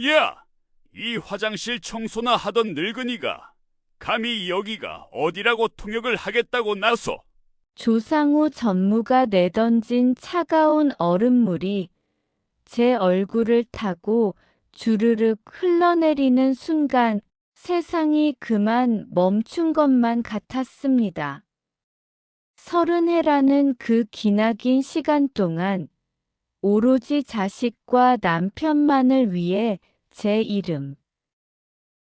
야, 이 화장실 청소나 하던 늙은이가 감히 여기가 어디라고 통역을 하겠다고 나서. 조상우 전무가 내던진 차가운 얼음물이 제 얼굴을 타고 주르륵 흘러내리는 순간 세상이 그만 멈춘 것만 같았습니다. 30해라는 그 기나긴 시간 동안 오로지 자식과 남편만을 위해 제 이름,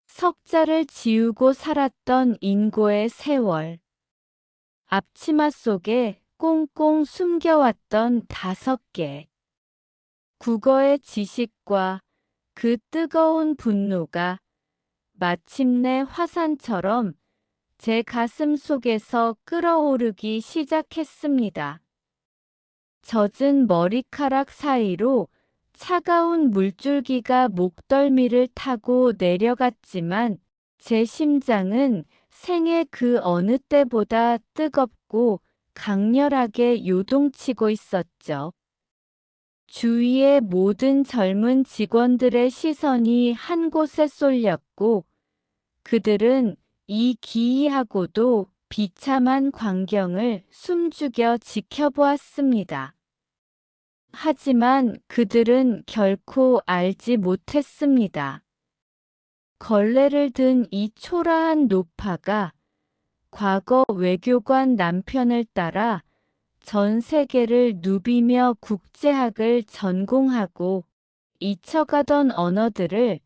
석자를 지우고 살았던 인고의 세월. 앞치마 속에 꽁꽁 숨겨왔던 5개. 국어의 지식과 그 뜨거운 분노가 마침내 화산처럼 제 가슴 속에서 끓어오르기 시작했습니다. 젖은 머리카락 사이로 차가운 물줄기가 목덜미를 타고 내려갔지만 제 심장은 생애 그 어느 때보다 뜨겁고 강렬하게 요동치고 있었죠. 주위의 모든 젊은 직원들의 시선이 한 곳에 쏠렸고 그들은 이 기이하고도 비참한 광경을 숨죽여 지켜보았습니다. 하지만 그들은 결코 알지 못했습니다. 걸레를 든 이 초라한 노파가 과거 외교관 남편을 따라 전 세계를 누비며 국제학을 전공하고 잊혀가던 언어들을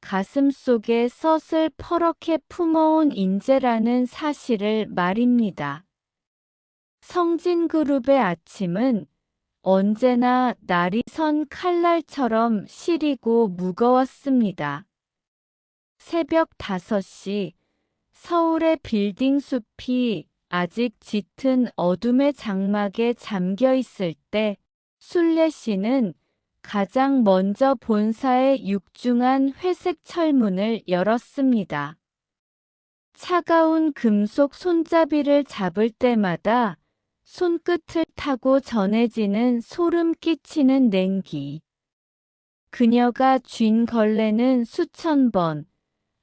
가슴속에 섯을 퍼렇게 품어온 인재라는 사실을 말입니다. 성진그룹의 아침은 언제나 날이 선 칼날처럼 시리고 무거웠습니다. 새벽 5시 서울의 빌딩 숲이 아직 짙은 어둠의 장막에 잠겨 있을 때 순례 씨는 가장 먼저 본사의 육중한 회색 철문을 열었습니다. 차가운 금속 손잡이를 잡을 때마다 손끝을 타고 전해지는 소름 끼치는 냉기. 그녀가 쥔 걸레는 수천 번,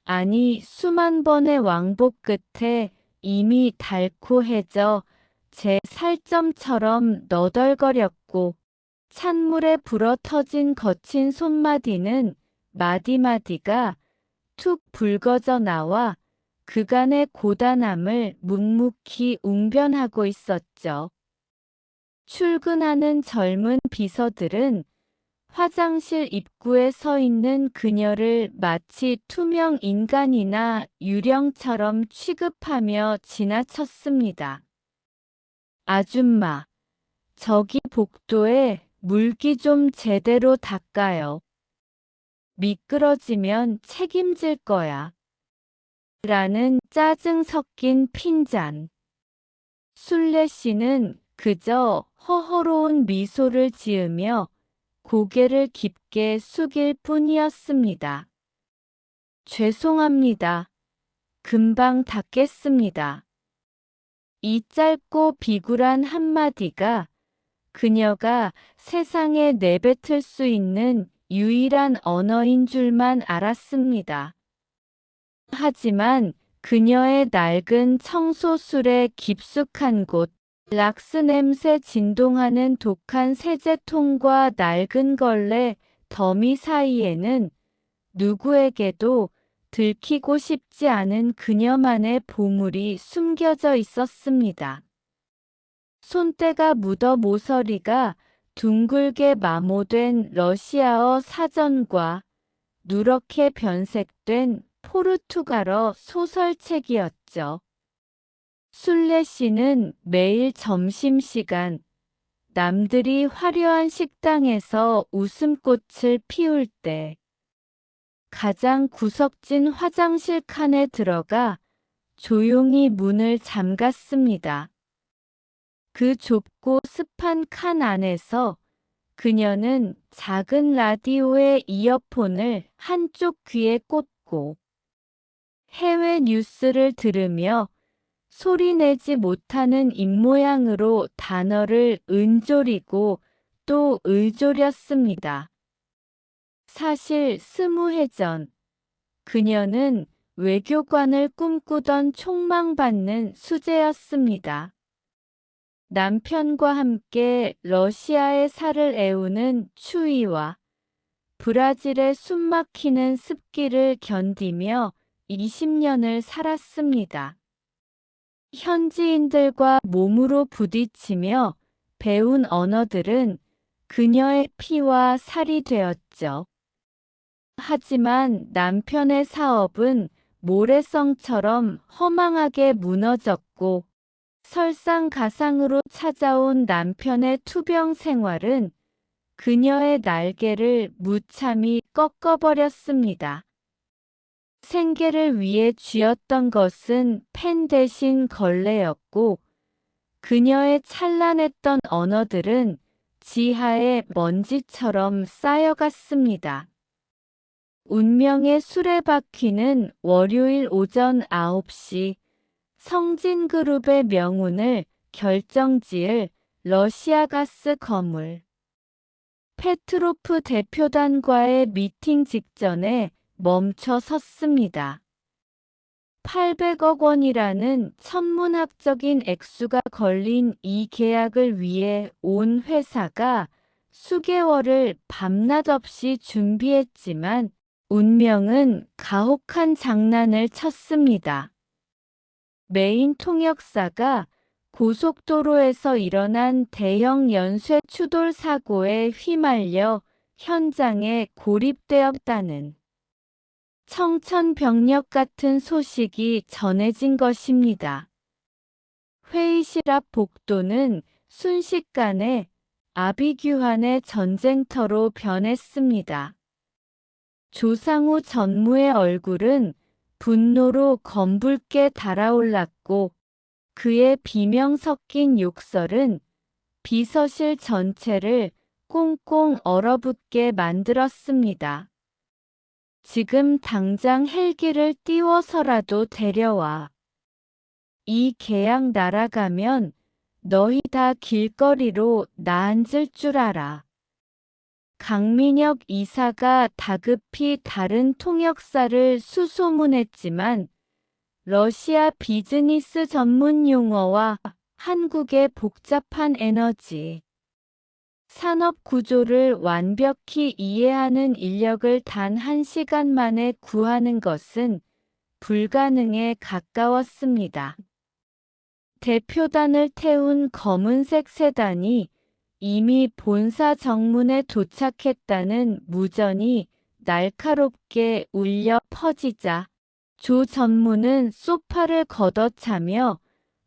아니 수만 번의 왕복 끝에 이미 달코해져 제 살점처럼 너덜거렸고 찬물에 불어터진 거친 손마디는 마디마디가 툭 붉어져 나와 그간의 고단함을 묵묵히 웅변하고 있었죠. 출근하는 젊은 비서들은 화장실 입구에 서 있는 그녀를 마치 투명 인간이나 유령처럼 취급하며 지나쳤습니다. 아줌마, 저기 복도에 물기 좀 제대로 닦아요. 미끄러지면 책임질 거야. 라는 짜증 섞인 핀잔. 순례 씨는 그저 허허로운 미소를 지으며 고개를 깊게 숙일 뿐이었습니다. 죄송합니다. 금방 닦겠습니다. 이 짧고 비굴한 한마디가 그녀가 세상에 내뱉을 수 있는 유일한 언어인 줄만 알았습니다. 하지만 그녀의 낡은 청소술의 깊숙한 곳, 락스 냄새 진동하는 독한 세제통과 낡은 걸레 더미 사이에는 누구에게도 들키고 싶지 않은 그녀만의 보물이 숨겨져 있었습니다. 손때가 묻어 모서리가 둥글게 마모된 러시아어 사전과 누렇게 변색된 포르투갈어 소설책이었죠. 순례 씨는 매일 점심시간 남들이 화려한 식당에서 웃음꽃을 피울 때 가장 구석진 화장실 칸에 들어가 조용히 문을 잠갔습니다. 그 좁고 습한 칸 안에서 그녀는 작은 라디오의 이어폰을 한쪽 귀에 꽂고 해외 뉴스를 들으며 소리내지 못하는 입모양으로 단어를 은조리고 또 을조렸습니다. 사실 20해 전 그녀는 외교관을 꿈꾸던 촉망받는 수재였습니다. 남편과 함께 러시아의 살을 애우는 추위와 브라질의 숨막히는 습기를 견디며 20년을 살았습니다. 현지인들과 몸으로 부딪히며 배운 언어들은 그녀의 피와 살이 되었죠. 하지만 남편의 사업은 모래성처럼 허망하게 무너졌고 설상가상으로 찾아온 남편의 투병 생활은 그녀의 날개를 무참히 꺾어버렸습니다. 생계를 위해 쥐었던 것은 펜 대신 걸레였고 그녀의 찬란했던 언어들은 지하의 먼지처럼 쌓여갔습니다. 운명의 수레바퀴는 월요일 오전 9시 성진그룹의 명운을 결정지을 러시아가스 건물 페트로프 대표단과의 미팅 직전에 멈춰 섰습니다. 800억 원이라는 천문학적인 액수가 걸린 이 계약을 위해 온 회사가 수개월을 밤낮 없이 준비했지만 운명은 가혹한 장난을 쳤습니다. 메인 통역사가 고속도로에서 일어난 대형 연쇄 추돌 사고에 휘말려 현장에 고립되었다는 청천벽력 같은 소식이 전해진 것입니다. 회의실 앞 복도는 순식간에 아비규환의 전쟁터로 변했습니다. 조상우 전무의 얼굴은 분노로 검붉게 달아올랐고 그의 비명 섞인 욕설은 비서실 전체를 꽁꽁 얼어붙게 만들었습니다. 지금 당장 헬기를 띄워서라도 데려와. 이 계약 날아가면 너희 다 길거리로 나앉을 줄 알아. 강민혁 이사가 다급히 다른 통역사를 수소문했지만 러시아 비즈니스 전문 용어와 한국의 복잡한 에너지, 산업 구조를 완벽히 이해하는 인력을 단 1시간 만에 구하는 것은 불가능에 가까웠습니다. 대표단을 태운 검은색 세단이 이미 본사 정문에 도착했다는 무전이 날카롭게 울려 퍼지자 조 전무는 소파를 걷어차며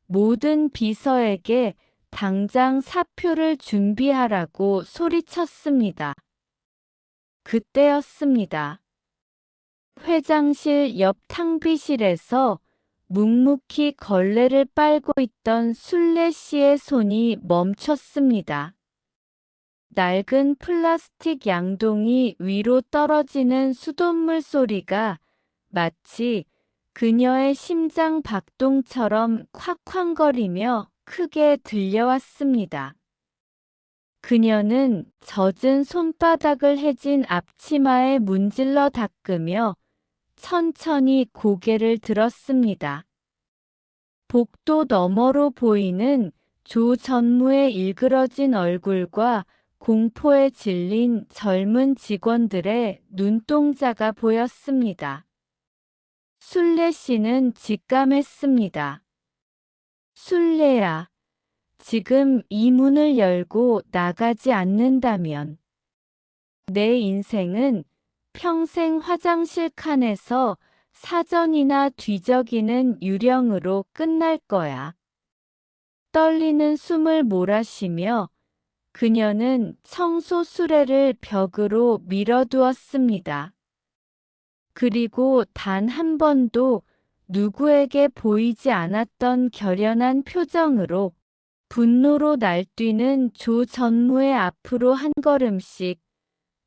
모든 비서에게 당장 사표를 준비하라고 소리쳤습니다. 그때였습니다. 회장실 옆 탕비실에서 묵묵히 걸레를 빨고 있던 순례 씨의 손이 멈췄습니다. 낡은 플라스틱 양동이 위로 떨어지는 수돗물 소리가 마치 그녀의 심장 박동처럼 콱콱거리며 크게 들려왔습니다. 그녀는 젖은 손바닥을 해진 앞치마에 문질러 닦으며 천천히 고개를 들었습니다. 복도 너머로 보이는 조 전무의 일그러진 얼굴과 공포에 질린 젊은 직원들의 눈동자가 보였습니다. 순례 씨는 직감했습니다. 순례야, 지금 이 문을 열고 나가지 않는다면 내 인생은 평생 화장실 칸에서 사전이나 뒤적이는 유령으로 끝날 거야. 떨리는 숨을 몰아쉬며 그녀는 청소 수레를 벽으로 밀어두었습니다. 그리고 단 한 번도 누구에게 보이지 않았던 결연한 표정으로 분노로 날뛰는 조 전무의 앞으로 한 걸음씩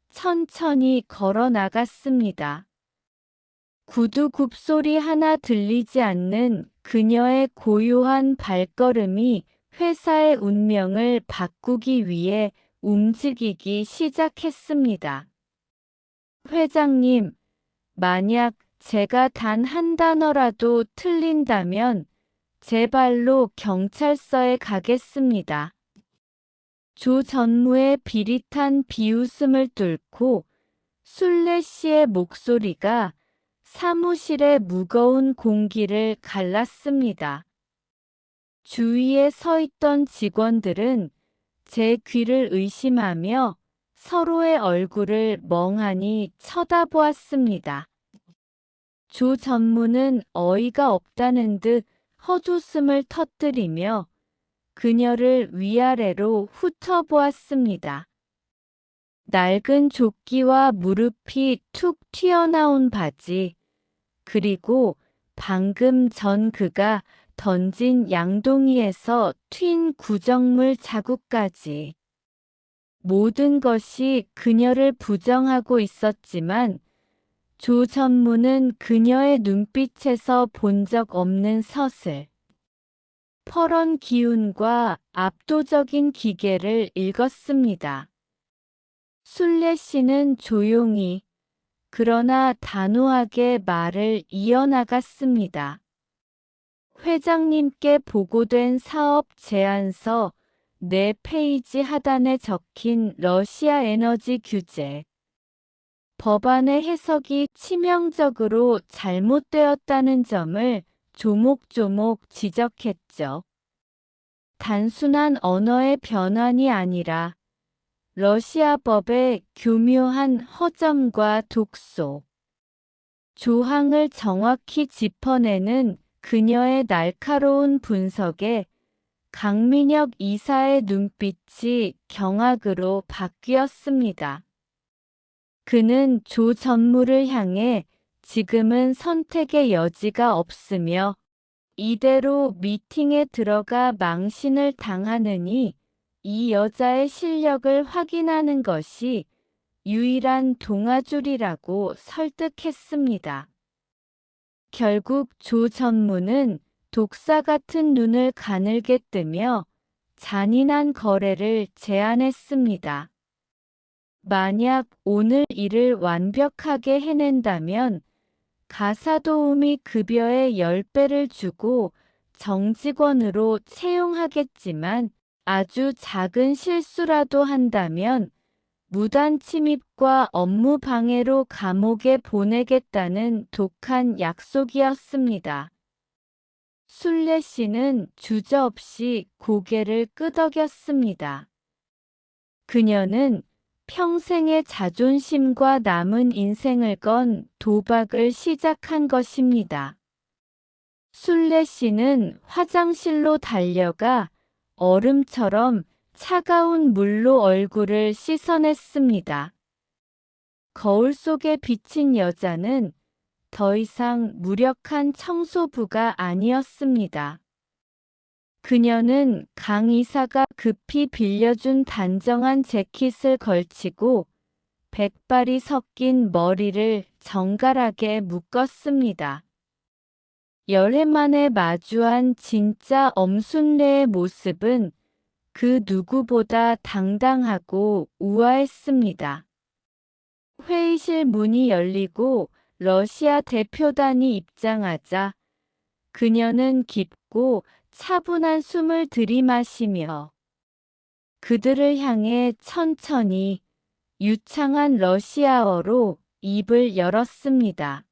천천히 걸어 나갔습니다. 구두 굽소리 하나 들리지 않는 그녀의 고요한 발걸음이 회사의 운명을 바꾸기 위해 움직이기 시작했습니다. 회장님, 만약 제가 단 한 단어라도 틀린다면 제 발로 경찰서에 가겠습니다. 조 전무의 비릿한 비웃음을 뚫고 술래 씨의 목소리가 사무실의 무거운 공기를 갈랐습니다. 주위에 서 있던 직원들은 제 귀를 의심하며 서로의 얼굴을 멍하니 쳐다보았습니다. 조 전무는 어이가 없다는 듯 헛웃음을 터뜨리며 그녀를 위아래로 훑어보았습니다. 낡은 조끼와 무릎이 툭 튀어나온 바지, 그리고 방금 전 그가 던진 양동이에서 튄 구정물 자국까지. 모든 것이 그녀를 부정하고 있었지만 조 전무는 그녀의 눈빛에서 본 적 없는 서슬, 퍼런 기운과 압도적인 기계를 읽었습니다. 술래 씨는 조용히 그러나 단호하게 말을 이어나갔습니다. 회장님께 보고된 사업 제안서 4페이지 하단에 적힌 러시아 에너지 규제. 법안의 해석이 치명적으로 잘못되었다는 점을 조목조목 지적했죠. 단순한 언어의 변환이 아니라 러시아 법의 교묘한 허점과 독소. 조항을 정확히 짚어내는 그녀의 날카로운 분석에 강민혁 이사의 눈빛이 경악으로 바뀌었습니다. 그는 조 전무를 향해 지금은 선택의 여지가 없으며 이대로 미팅에 들어가 망신을 당하느니 이 여자의 실력을 확인하는 것이 유일한 동아줄이라고 설득했습니다. 결국 조 전무는 독사 같은 눈을 가늘게 뜨며 잔인한 거래를 제안했습니다. 만약 오늘 일을 완벽하게 해낸다면 가사도우미 급여의 10배를 주고 정직원으로 채용하겠지만 아주 작은 실수라도 한다면 무단 침입과 업무 방해로 감옥에 보내겠다는 독한 약속이었습니다. 술래 씨는 주저없이 고개를 끄덕였습니다. 그녀는 평생의 자존심과 남은 인생을 건 도박을 시작한 것입니다. 술래 씨는 화장실로 달려가 얼음처럼 차가운 물로 얼굴을 씻어냈습니다. 거울 속에 비친 여자는 더 이상 무력한 청소부가 아니었습니다. 그녀는 강 이사가 급히 빌려준 단정한 재킷을 걸치고 백발이 섞인 머리를 정갈하게 묶었습니다. 열해 만에 마주한 진짜 엄순례의 모습은 그 누구보다 당당하고 우아했습니다. 회의실 문이 열리고 러시아 대표단이 입장하자 그녀는 깊고 차분한 숨을 들이마시며 그들을 향해 천천히 유창한 러시아어로 입을 열었습니다.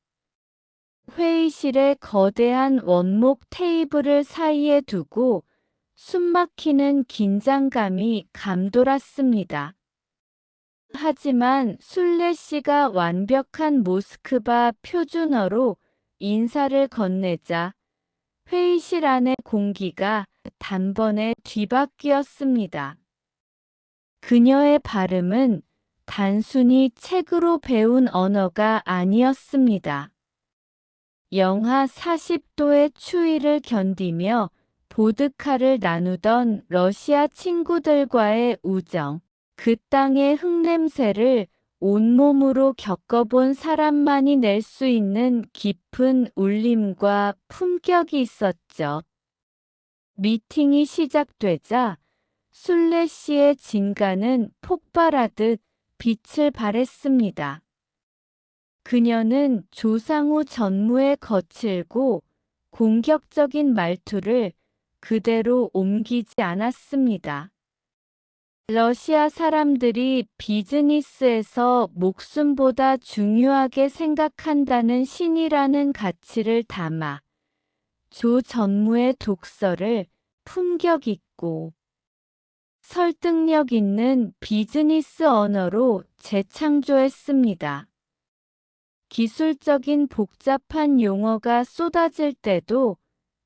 회의실의 거대한 원목 테이블을 사이에 두고 숨막히는 긴장감이 감돌았습니다. 하지만 술래 씨가 완벽한 모스크바 표준어로 인사를 건네자 회의실 안의 공기가 단번에 뒤바뀌었습니다. 그녀의 발음은 단순히 책으로 배운 언어가 아니었습니다. 영하 40도의 추위를 견디며 보드카를 나누던 러시아 친구들과의 우정, 그 땅의 흙냄새를 온몸으로 겪어본 사람만이 낼 수 있는 깊은 울림과 품격이 있었죠. 미팅이 시작되자 술래 씨의 진가는 폭발하듯 빛을 발했습니다. 그녀는 조상우 전무의 거칠고 공격적인 말투를 그대로 옮기지 않았습니다. 러시아 사람들이 비즈니스에서 목숨보다 중요하게 생각한다는 신이라는 가치를 담아 조 전무의 독서를 품격 있고 설득력 있는 비즈니스 언어로 재창조했습니다. 기술적인 복잡한 용어가 쏟아질 때도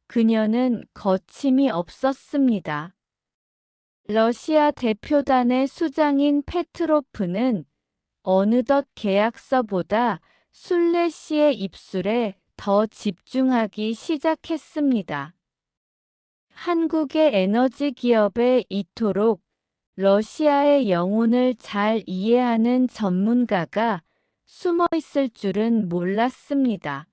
그녀는 거침이 없었습니다. 러시아 대표단의 수장인 페트로프는 어느덧 계약서보다 술레 씨의 입술에 더 집중하기 시작했습니다. 한국의 에너지 기업에 이토록 러시아의 영혼을 잘 이해하는 전문가가 숨어 있을 줄은 몰랐습니다.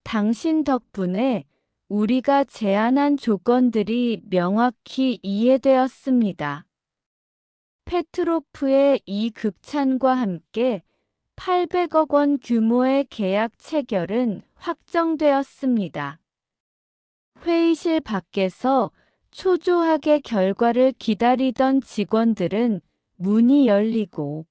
당신 덕분에 우리가 제안한 조건들이 명확히 이해되었습니다. 페트로프의 이 극찬과 함께 800억 원 규모의 계약 체결은 확정되었습니다. 회의실 밖에서 초조하게 결과를 기다리던 직원들은 문이 열리고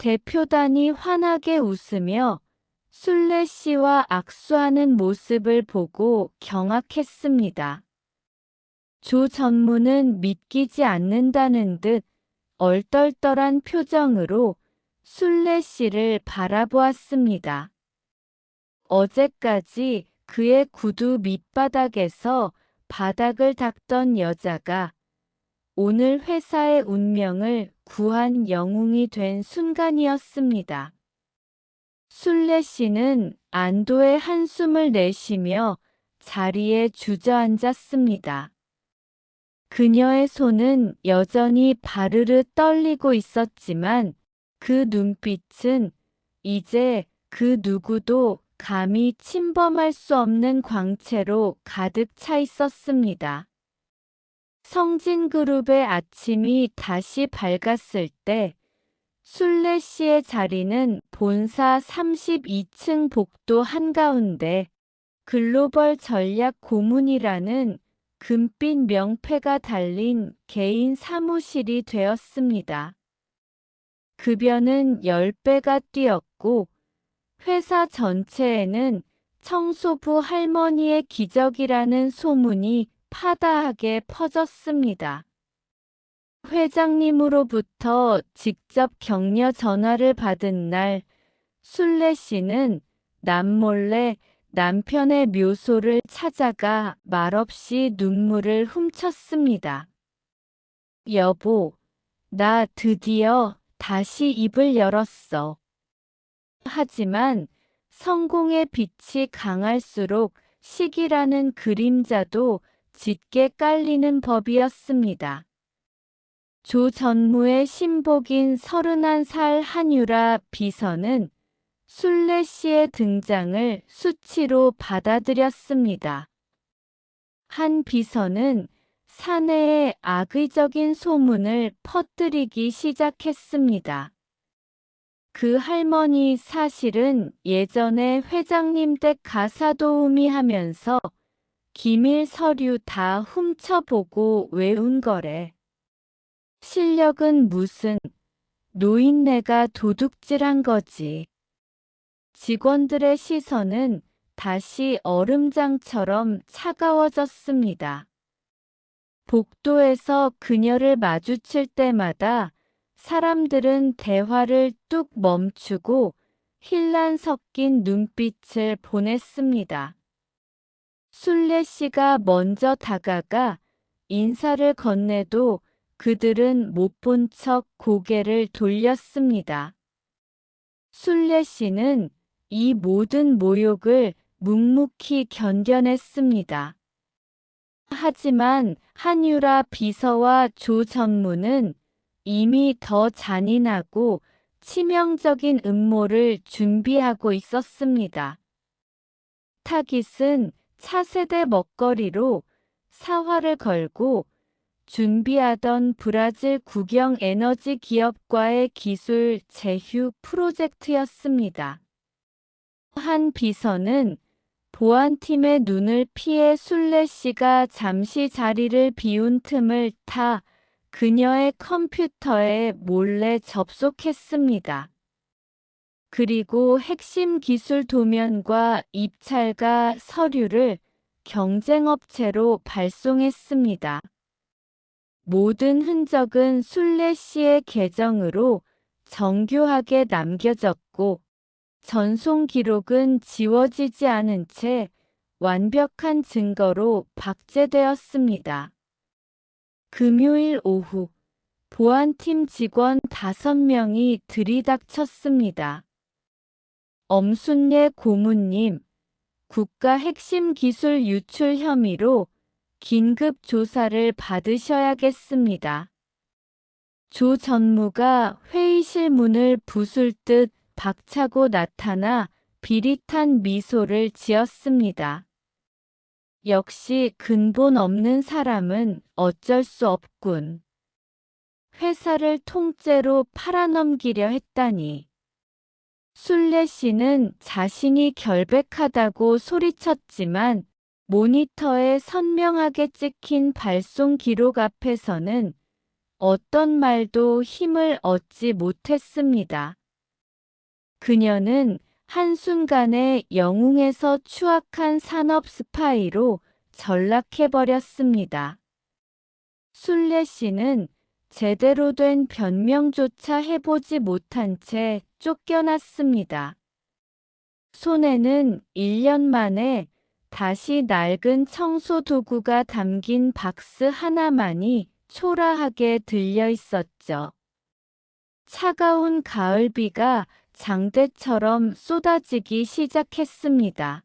대표단이 환하게 웃으며 술레 씨와 악수하는 모습을 보고 경악했습니다. 조 전무는 믿기지 않는다는 듯 얼떨떨한 표정으로 술레 씨를 바라보았습니다. 어제까지 그의 구두 밑바닥에서 바닥을 닦던 여자가 오늘 회사의 운명을 구한 영웅이 된 순간이었습니다. 술레 씨는 안도의 한숨을 내쉬며 자리에 주저앉았습니다. 그녀의 손은 여전히 바르르 떨리고 있었지만 그 눈빛은 이제 그 누구도 감히 침범할 수 없는 광채로 가득 차 있었습니다. 성진그룹의 아침이 다시 밝았을 때 술레 씨의 자리는 본사 32층 복도 한가운데 글로벌 전략 고문이라는 금빛 명패가 달린 개인 사무실이 되었습니다. 급여는 10배가 뛰었고 회사 전체에는 청소부 할머니의 기적이라는 소문이 파다하게 퍼졌습니다. 회장님으로부터 직접 격려 전화를 받은 날, 술레 씨는 남몰래 남편의 묘소를 찾아가 말없이 눈물을 훔쳤습니다. 여보, 나 드디어 다시 입을 열었어. 하지만 성공의 빛이 강할수록 시기라는 그림자도 짙게 깔리는 법이었습니다. 조 전무의 신복인 31살 한유라 비서는 술레 씨의 등장을 수치로 받아들였습니다. 한 비서는 사내에 악의적인 소문을 퍼뜨리기 시작했습니다. 그 할머니 사실은 예전에 회장님 댁 가사도우미 하면서 기밀 서류 다 훔쳐보고 외운 거래. 실력은 무슨 노인네가 도둑질한 거지. 직원들의 시선은 다시 얼음장처럼 차가워졌습니다. 복도에서 그녀를 마주칠 때마다 사람들은 대화를 뚝 멈추고 힐난 섞인 눈빛을 보냈습니다. 술레 씨가 먼저 다가가 인사를 건네도 그들은 못 본 척 고개를 돌렸습니다. 술레 씨는 이 모든 모욕을 묵묵히 견뎌냈습니다. 하지만 한유라 비서와 조 전무는 이미 더 잔인하고 치명적인 음모를 준비하고 있었습니다. 타깃은 차세대 먹거리로 사활을 걸고 준비하던 브라질 국영 에너지 기업과의 기술 제휴 프로젝트였습니다. 한 비서는 보안팀의 눈을 피해 술래 씨가 잠시 자리를 비운 틈을 타 그녀의 컴퓨터에 몰래 접속했습니다. 그리고 핵심 기술 도면과 입찰가 서류를 경쟁업체로 발송했습니다. 모든 흔적은 술래 씨의 계정으로 정교하게 남겨졌고 전송 기록은 지워지지 않은 채 완벽한 증거로 박제되었습니다. 금요일 오후 보안팀 직원 5명이 들이닥쳤습니다. 엄순례 고문님, 국가 핵심 기술 유출 혐의로 긴급 조사를 받으셔야겠습니다. 조 전무가 회의실 문을 부술 듯 박차고 나타나 비릿한 미소를 지었습니다. 역시 근본 없는 사람은 어쩔 수 없군. 회사를 통째로 팔아넘기려 했다니. 술래 씨는 자신이 결백하다고 소리쳤지만 모니터에 선명하게 찍힌 발송 기록 앞에서는 어떤 말도 힘을 얻지 못했습니다. 그녀는 한순간에 영웅에서 추악한 산업 스파이로 전락해버렸습니다. 술래 씨는 제대로 된 변명조차 해보지 못한 채 쫓겨났습니다. 손에는 1년 만에 다시 낡은 청소 도구가 담긴 박스 하나만이 초라하게 들려 있었죠. 차가운 가을비가 장대처럼 쏟아지기 시작했습니다.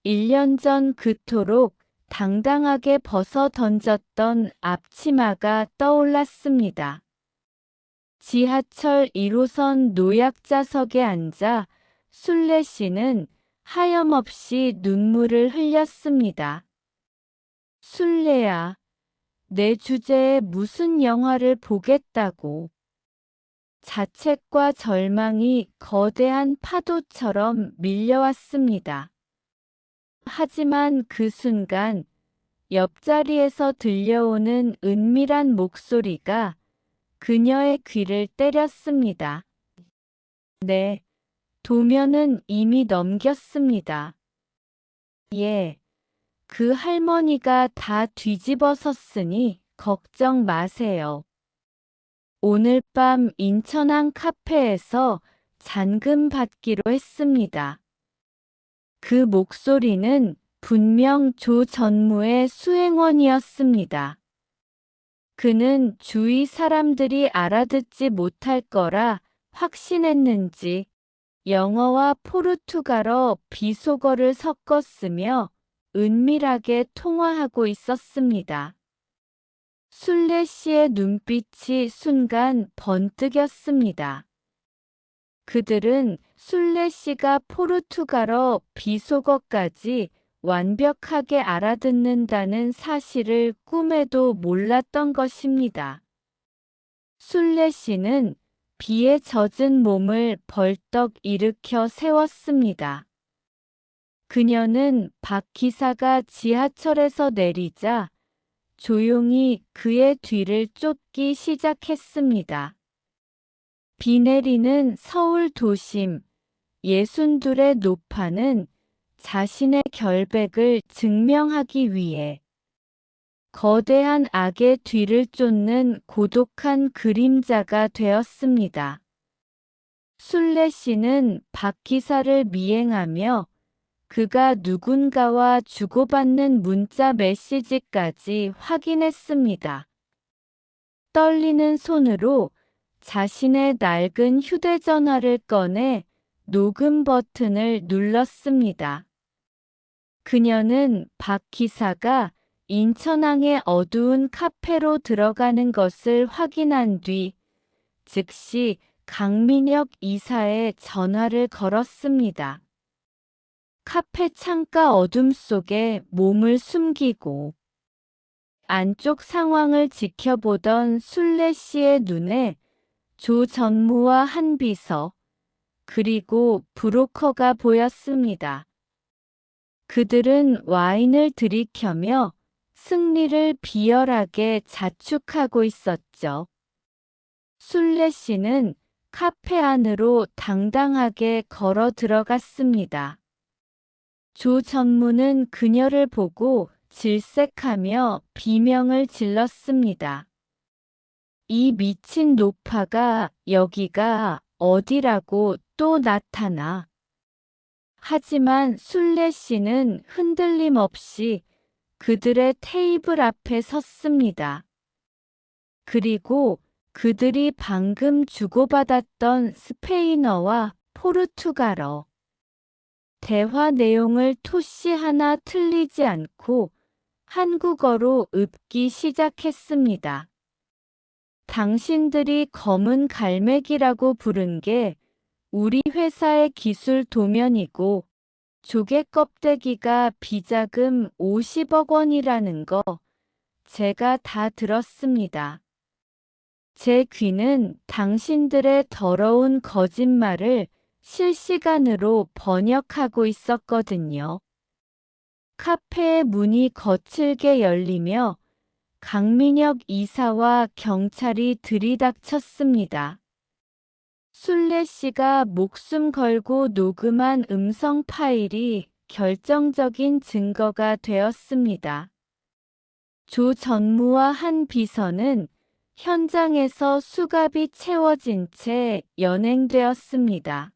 1년 전 그토록 당당하게 벗어 던졌던 앞치마가 떠올랐습니다. 지하철 1호선 노약자석에 앉아 술래 씨는 하염없이 눈물을 흘렸습니다. 술래야, 내 주제에 무슨 영화를 보겠다고. 자책과 절망이 거대한 파도처럼 밀려왔습니다. 하지만 그 순간 옆자리에서 들려오는 은밀한 목소리가 그녀의 귀를 때렸습니다. 네, 도면은 이미 넘겼습니다. 예, 그 할머니가 다 뒤집어섰으니 걱정 마세요. 오늘 밤 인천 한 카페에서 잔금 받기로 했습니다. 그 목소리는 분명 조 전무의 수행원이었습니다. 그는 주위 사람들이 알아듣지 못할 거라 확신했는지 영어와 포르투갈어 비속어를 섞었으며 은밀하게 통화하고 있었습니다. 술래 씨의 눈빛이 순간 번뜩였습니다. 그들은 술래 씨가 포르투갈어 비속어까지 완벽하게 알아듣는다는 사실을 꿈에도 몰랐던 것입니다. 술래 씨는 비에 젖은 몸을 벌떡 일으켜 세웠습니다. 그녀는 박 기사가 지하철에서 내리자 조용히 그의 뒤를 쫓기 시작했습니다. 비 내리는 서울 도심, 62의 노파는 자신의 결백을 증명하기 위해 거대한 악의 뒤를 쫓는 고독한 그림자가 되었습니다. 술래 씨는 박 기사를 미행하며 그가 누군가와 주고받는 문자 메시지까지 확인했습니다. 떨리는 손으로 자신의 낡은 휴대전화를 꺼내 녹음 버튼을 눌렀습니다. 그녀는 박 기사가 인천항의 어두운 카페로 들어가는 것을 확인한 뒤 즉시 강민혁 이사에 전화를 걸었습니다. 카페 창가 어둠 속에 몸을 숨기고 안쪽 상황을 지켜보던 술래 씨의 눈에 조 전무와 한 비서, 그리고 브로커가 보였습니다. 그들은 와인을 들이켜며 승리를 비열하게 자축하고 있었죠. 술래 씨는 카페 안으로 당당하게 걸어 들어갔습니다. 조 전무는 그녀를 보고 질색하며 비명을 질렀습니다. 이 미친 노파가 여기가 어디라고 또 나타나. 하지만 술래 씨는 흔들림 없이 그들의 테이블 앞에 섰습니다. 그리고 그들이 방금 주고받았던 스페인어와 포르투갈어, 대화 내용을 토시 하나 틀리지 않고 한국어로 읊기 시작했습니다. 당신들이 검은 갈매기라고 부른 게 우리 회사의 기술 도면이고 조개 껍데기가 비자금 50억 원이라는 거 제가 다 들었습니다. 제 귀는 당신들의 더러운 거짓말을 실시간으로 번역하고 있었거든요. 카페의 문이 거칠게 열리며 강민혁 이사와 경찰이 들이닥쳤습니다. 술래 씨가 목숨 걸고 녹음한 음성 파일이 결정적인 증거가 되었습니다. 조 전무와 한 비서는 현장에서 수갑이 채워진 채 연행되었습니다.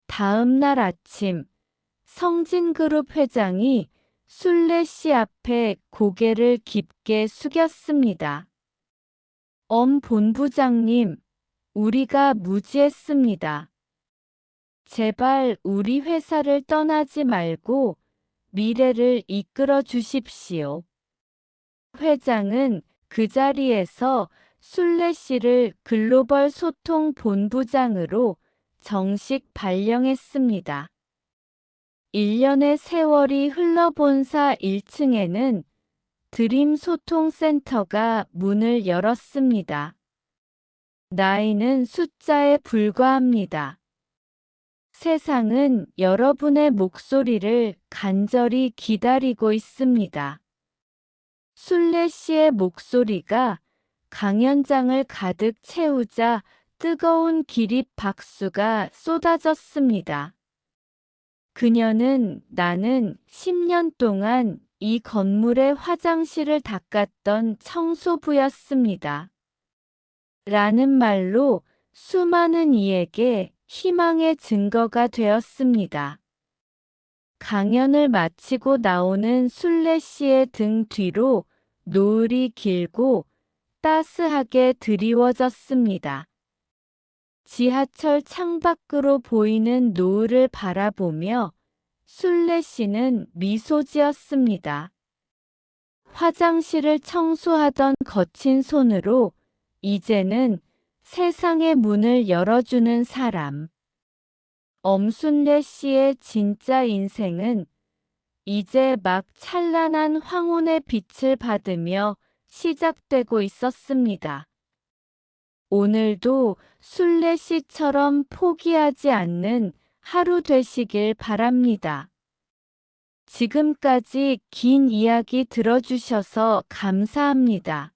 다음 날 아침, 성진그룹 회장이 술래 씨 앞에 고개를 깊게 숙였습니다. 엄 본부장님, 우리가 무지했습니다. 제발 우리 회사를 떠나지 말고 미래를 이끌어 주십시오. 회장은 그 자리에서 술래 씨를 글로벌 소통 본부장으로 정식 발령했습니다. 1년의 세월이 흘러본사 1층에는 드림 소통센터가 문을 열었습니다. 나이는 숫자에 불과합니다. 세상은 여러분의 목소리를 간절히 기다리고 있습니다. 술래 씨의 목소리가 강연장을 가득 채우자 뜨거운 기립 박수가 쏟아졌습니다. 그녀는 나는 10년 동안 이 건물의 화장실을 닦았던 청소부였습니다. 라는 말로 수많은 이에게 희망의 증거가 되었습니다. 강연을 마치고 나오는 술래 씨의 등 뒤로 노을이 길고 따스하게 드리워졌습니다. 지하철 창밖으로 보이는 노을을 바라보며 술래 씨는 미소 지었습니다. 화장실을 청소하던 거친 손으로 이제는 세상의 문을 열어주는 사람. 엄순례 씨의 진짜 인생은 이제 막 찬란한 황혼의 빛을 받으며 시작되고 있었습니다. 오늘도 술래 씨처럼 포기하지 않는 하루 되시길 바랍니다. 지금까지 긴 이야기 들어주셔서 감사합니다.